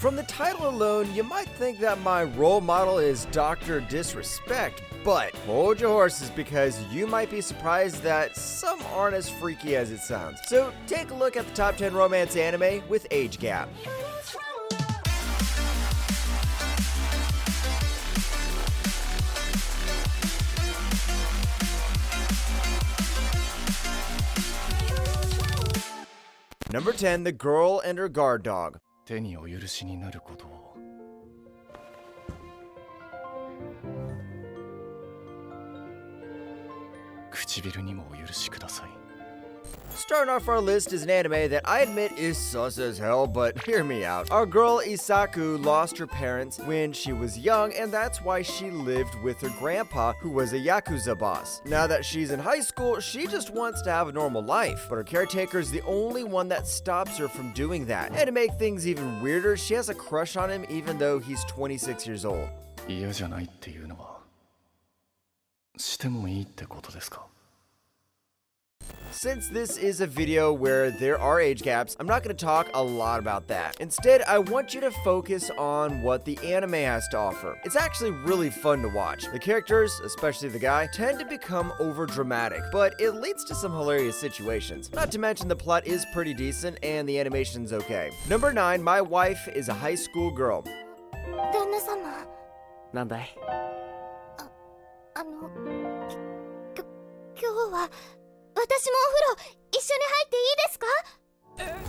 From the title alone, you might think that my role model is Dr. Disrespect, but hold your horses because you might be surprised that some aren't as freaky as it sounds. So take a look at the top 10 romance anime with age gap. Number 10, The Girl and Her Guard Dog. 手にお許しになることを唇にもお許しください Starting off our list is an anime that I admit is sus as hell, but hear me out. Our girl Isaku lost her parents when she was young, and that's why she lived with her grandpa, who was a Yakuza boss. Now that she's in high school, she just wants to have a normal life, but her caretaker is the only one that stops her from doing that. And to make things even weirder, she has a crush on him even though he's 26 years old. 嫌じゃないっていうのはしてもいいってことですか Since this is a video where there are age gaps, I'm not going to talk a lot about that. Instead, I want you to focus on what the anime has to offer. It's actually really fun to watch. The characters, especially the guy, tend to become over-dramatic, but it leads to some hilarious situations. Not to mention the plot is pretty decent and the animation's okay. Number 9, My Wife is a High School Girl. 旦那様なんだい今日は私もお風呂一緒に入っていいですか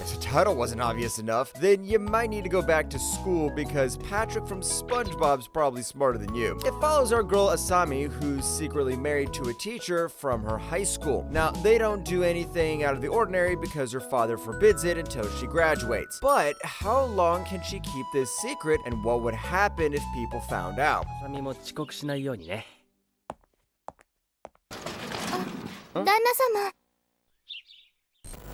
If the title wasn't obvious enough, then you might need to go back to school because Patrick from SpongeBob's probably smarter than you. It follows our girl Asami, who's secretly married to a teacher from her high school. Now, they don't do anything out of the ordinary because her father forbids it until she graduates. But how long can she keep this secret, and what would happen if people found out? サミも遅刻しないようにね 旦那様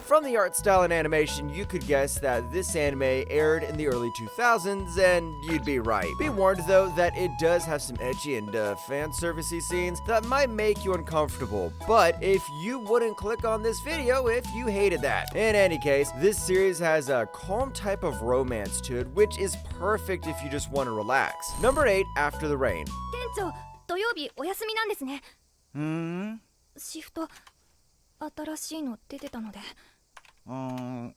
From the art style and animation, you could guess that this anime aired in the early 2000s, and you'd be right. Be warned, though, that it does have some edgy and fan-servicey scenes that might make you uncomfortable, but if you wouldn't click on this video if you hated that. In any case, this series has a calm type of romance to it, which is perfect if you just want to relax. Number 8, After the Rain. 店長土曜日お休みなんですねシフト新しいの出てたのでも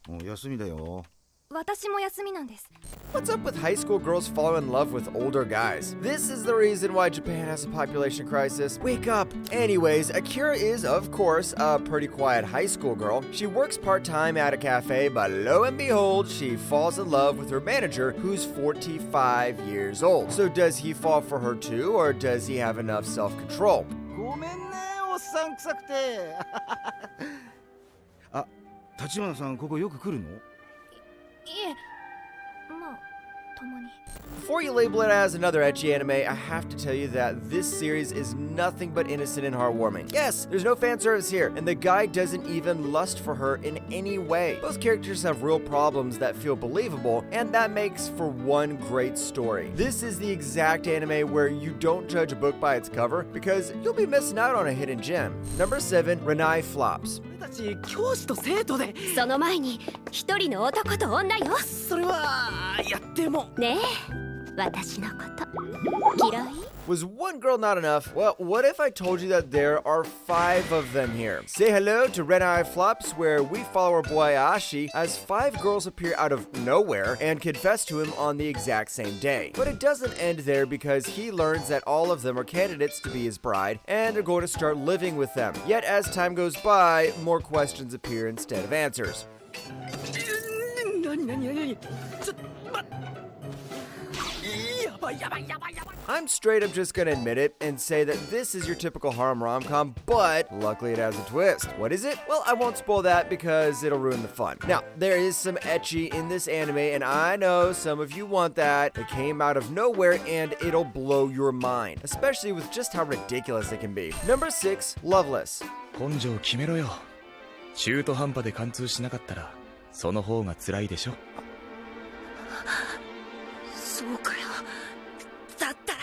う休みだよ私も休みなんです What's up with high school girls falling in love with older guys? This is the reason why Japan has a population crisis. Wake up! Anyways, Akira is, of course, a pretty quiet high school girl. She works part-time at a cafe, but lo and behold, she falls in love with her manager, who's 45 years old. So does he fall for her too, or does he have enough self-control? ごめんねおっさん臭くてあ、立花さんここよく来るのいえまあたまに Before you label it as another ecchi anime, I have to tell you that this series is nothing but innocent and heartwarming. Yes, there's no fan service here, and the guy doesn't even lust for her in any way. Both characters have real problems that feel believable, and that makes for one great story. This is the exact anime where you don't judge a book by its cover, because you'll be missing out on a hidden gem. Number 7, Renai Flops. 俺たち教師と生徒でその前に一人の男と女よそれはやってもねえ私のこと嫌い Was one girl not enough? Well, what if I told you that there are 5 of them here? Say hello to Renai Flops, where we follow our boy Ashi as 5 girls appear out of nowhere and confess to him on the exact same day. But it doesn't end there because he learns that all of them are candidates to be his bride and are going to start living with them. Yet as time goes by, more questions appear instead of answers. 何ちょっと待ってやばい I'm straight up just gonna admit it and say that this is your typical harem rom-com, but luckily it has a twist. What is it? Well, I won't spoil that because it'll ruin the fun. Now, there is some ecchi in this anime, and I know some of you want that. It came out of nowhere, and it'll blow your mind, especially with just how ridiculous it can be. Number 6, Loveless. 根性決めろよ中途半端で貫通しなかったらその方が辛いでしょそうかよだったら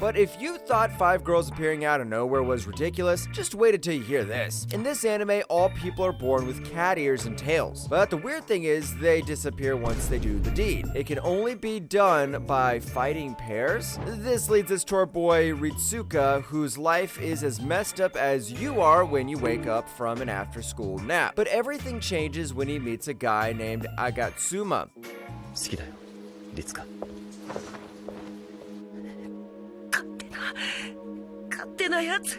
But if you thought 5 girls appearing out of nowhere was ridiculous, just wait until you hear this. In this anime, all people are born with cat ears and tails. But the weird thing is, they disappear once they do the deed. It can only be done by fighting pairs. This leads us to our boy Ritsuka, whose life is as messed up as you are when you wake up from an after-school nap. But everything changes when he meets a guy named Agatsuma. 好きだよ律香勝手なやつ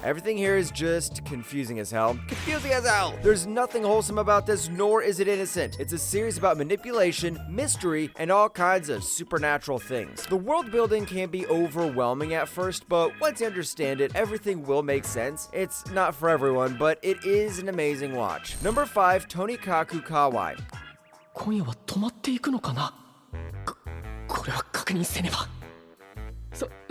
Everything here is just confusing as hell. Confusing as hell! There's nothing wholesome about this, nor is it innocent. It's a series about manipulation, mystery, and all kinds of supernatural things. The world building can be overwhelming at first, but once you understand it, everything will make sense. It's not for everyone, but it is an amazing watch. Number 5, Tonikaku Kawai. 今夜は止まっていくのかなこれは確認せねば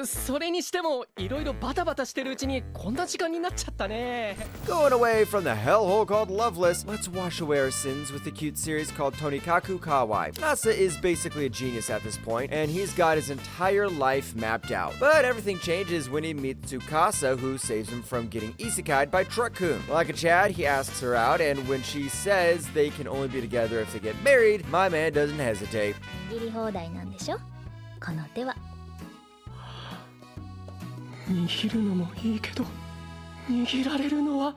それにしてもいろいろバタバタしてるうちにこんな時間になっちゃったね Going away from the hellhole called Loveless, let's wash away our sins with the cute series called Tonikaku Kawai. Nasa is basically a genius at this point, and he's got his entire life mapped out. But everything changes when he meets Tsukasa, who saves him from getting isekai'd by Truck-kun. Like a Chad, he asks her out, and when she says they can only be together if they get married, my man doesn't hesitate. 握り放題なんでしょこの手は握るのもいいけど握られるのは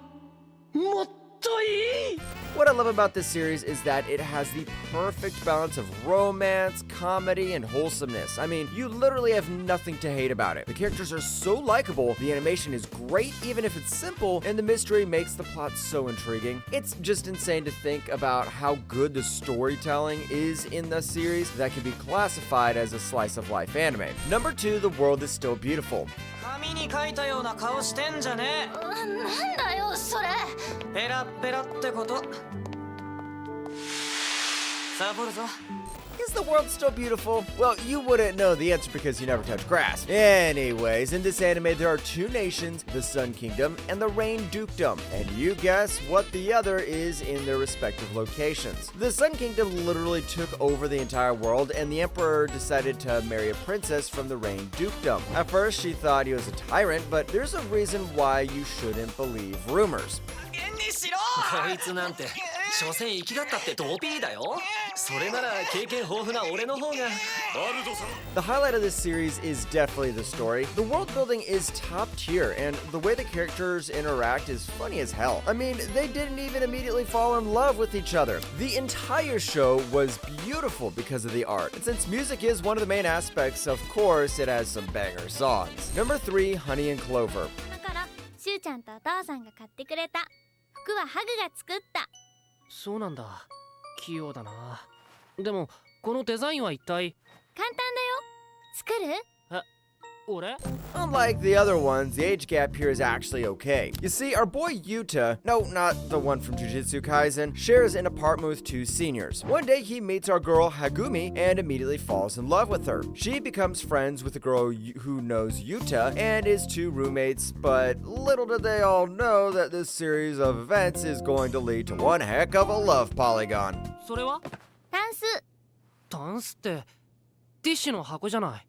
もっといい What I love about this series is that it has the perfect balance of romance, comedy, and wholesomeness. I mean, you literally have nothing to hate about it. The characters are so likable, the animation is great even if it's simple, and the mystery makes the plot so intriguing. It's just insane to think about how good the storytelling is in the series that can be classified as a slice of life anime. Number 2, The World is Still Beautiful. 紙に書いたような顔してんじゃねなんだよそれえペラッペラってことサボるぞ Is the world still beautiful? Well, you wouldn't know the answer because you never touch grass. Anyways, in this anime, there are 2 nations, the Sun Kingdom and the Rain Dukedom. And you guess what the other is in their respective locations. The Sun Kingdom literally took over the entire world, and the Emperor decided to marry a princess from the Rain Dukedom. At first, she thought he was a tyrant, but there's a reason why you shouldn't believe rumors. にしろこいつなんて所詮生きがったってドピーだよそれなら経験豊富な俺の方が The highlight of this series is definitely the story. The world building is top tier, and the way the characters interact is funny as hell. I mean, they didn't even immediately fall in love with each other. The entire show was beautiful because of the art. And since music is one of the main aspects, of course, it has some banger songs. Number 3, Honey and Clover. だからしゅうちゃんとお父さんが買ってくれた服はハグが作ったそうなんだ器用だなでもこのデザインは一体簡単だよ作る 俺 Unlike the other ones, the age gap here is actually okay. You see, our boy Yuta, no, not the one from Jujutsu Kaisen, shares an apartment with 2 seniors. One day he meets our girl Hagumi and immediately falls in love with her. She becomes friends with the girl who knows Yuta and his 2 roommates, but little did they all know that this series of events is going to lead to one heck of a love polygon. それはタンスタンスってティッシュの箱じゃない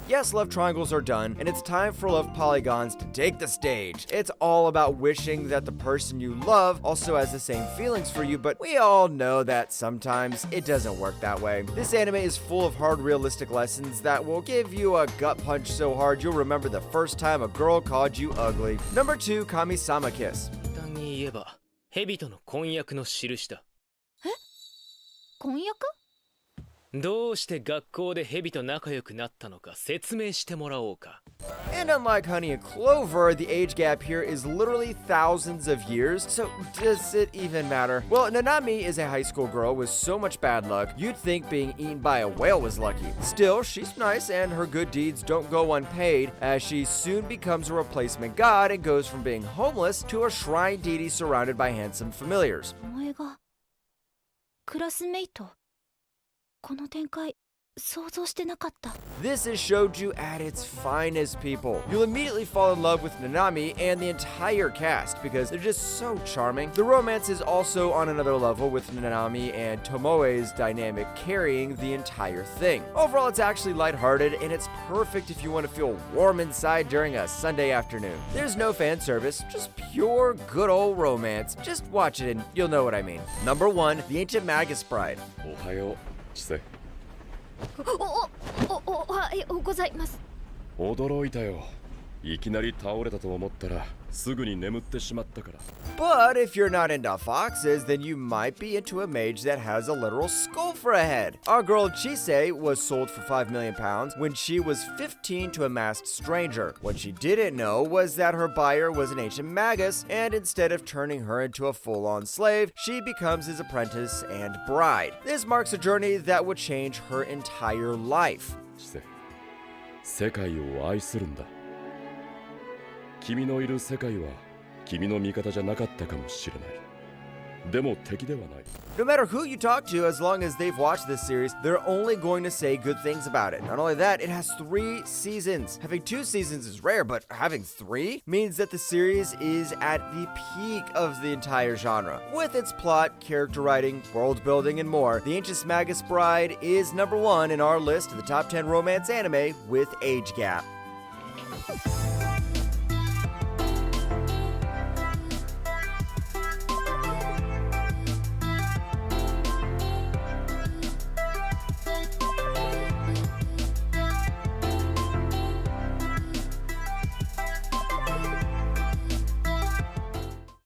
Yes, love triangles are done, and it's time for love polygons to take the stage. It's all about wishing that the person you love also has the same feelings for you, but we all know that sometimes it doesn't work that way. This anime is full of hard, realistic lessons that will give you a gut punch so hard you'll remember the first time a girl called you ugly. Number 2, Kami-sama Kiss. 簡単に言えば蛇との婚約の印だ婚約どうして学校で蛇と仲良くなったのか説明してもらおうか And unlike Honey and Clover, the age gap here is literally thousands of years, so does it even matter? Well, Nanami is a high school girl with so much bad luck, you'd think being eaten by a whale was lucky. Still, she's nice and her good deeds don't go unpaid, as she soon becomes a replacement god and goes from being homeless to a shrine deity surrounded by handsome familiars. お前がクラスメイトこの展開想像してなかった。 This is shoujo at its finest, people. You'll immediately fall in love with Nanami and the entire cast because they're just so charming. The romance is also on another level with Nanami and Tomoe's dynamic carrying the entire thing. Overall, it's actually lighthearted and it's perfect if you want to feel warm inside during a Sunday afternoon. There's no fan service, just pure good old romance. Just watch it and you'll know what I mean. Number 1, The Ancient Magus Bride. おはよう千歳おはようございます。驚いたよいきなり倒れたと思ったらすぐに眠ってしまったから But if you're not into foxes, then you might be into a mage that has a literal skull for a head. Our girl Chise was sold for 5 million pounds when she was 15 to a masked stranger. What she didn't know was that her buyer was an ancient magus, and instead of turning her into a full-on slave, she becomes his apprentice and bride. This marks a journey that would change her entire life. 千歳世界を愛するんだ君のいる世界は君の味方じゃなかったかもしれないでも敵ではない No matter who you talk to, as long as they've watched this series, they're only going to say good things about it. Not only that, it has 3 seasons. Having 2 seasons is rare, but having 3 means that the series is at the peak of the entire genre. With its plot, character writing, world building, and more, The Ancient Magus Bride is number 1 in our list of the top 10 romance anime with age gap.